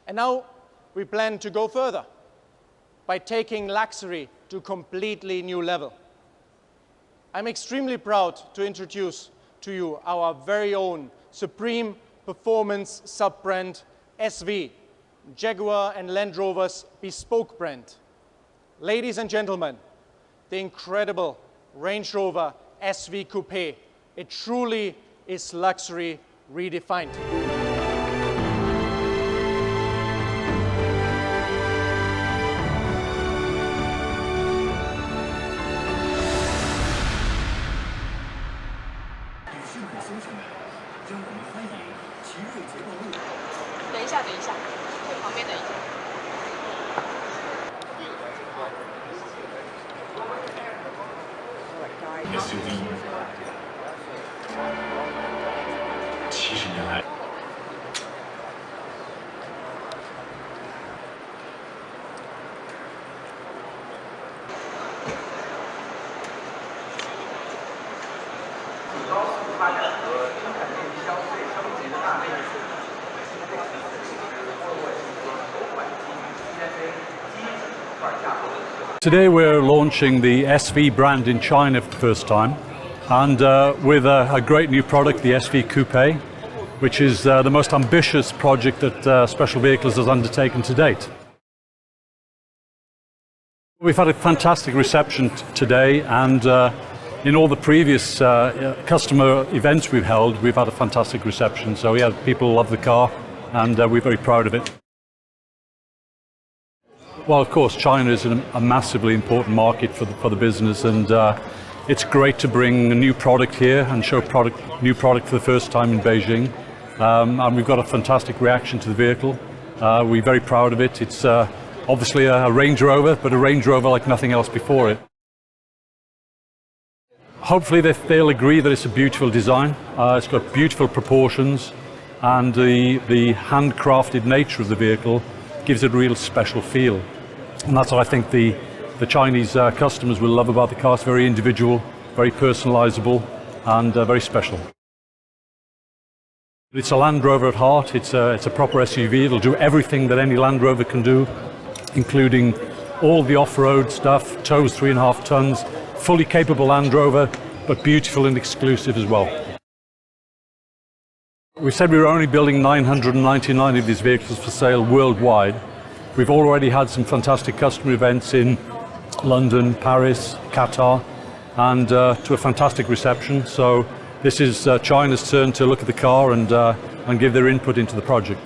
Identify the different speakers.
Speaker 1: And now we plan to go further by taking luxury to a completely new level. I'm extremely proud to introduce to you our very own supreme performance sub-brand SV, Jaguar and Land Rover's bespoke brand. Ladies and gentlemen, the incredible Range Rover SV Coupe. It truly is luxury redefined.
Speaker 2: SUV 70年来。
Speaker 3: 高速发展和生产力消费升级的大背景。
Speaker 4: Today we're launching the SV brand in China for the first time, and with a great new product, the SV Coupe, which is the most ambitious project that Special Vehicles has undertaken to date. We've had a fantastic reception today, and in all the previous customer events we've held, we've had a fantastic reception. So yeah, people love the car, and we're very proud of it. Well, of course, China is a massively important market for the business, and it's great to bring a new product here and show new product for the first time in Beijing. And we've got a fantastic reaction to the vehicle. We're very proud of it. It's obviously a Range Rover, but a Range Rover like nothing else before it. Hopefully they'll agree that it's a beautiful design. It's got beautiful proportions, and the handcrafted nature of the vehicle gives it a real special feel. And that's what I think the Chinese customers will love about the car. It's very individual, very personalizable, and very special. It's a Land Rover at heart. It's a proper SUV. It'll do everything that any Land Rover can do, including all the off-road stuff, tows 3.5 tons, fully capable Land Rover, but beautiful and exclusive as well. We said we were only building 999 of these vehicles for sale worldwide. We've already had some fantastic customer events in London, Paris, Qatar, and to a fantastic reception. So this is China's turn to look at the car and give their input into the project.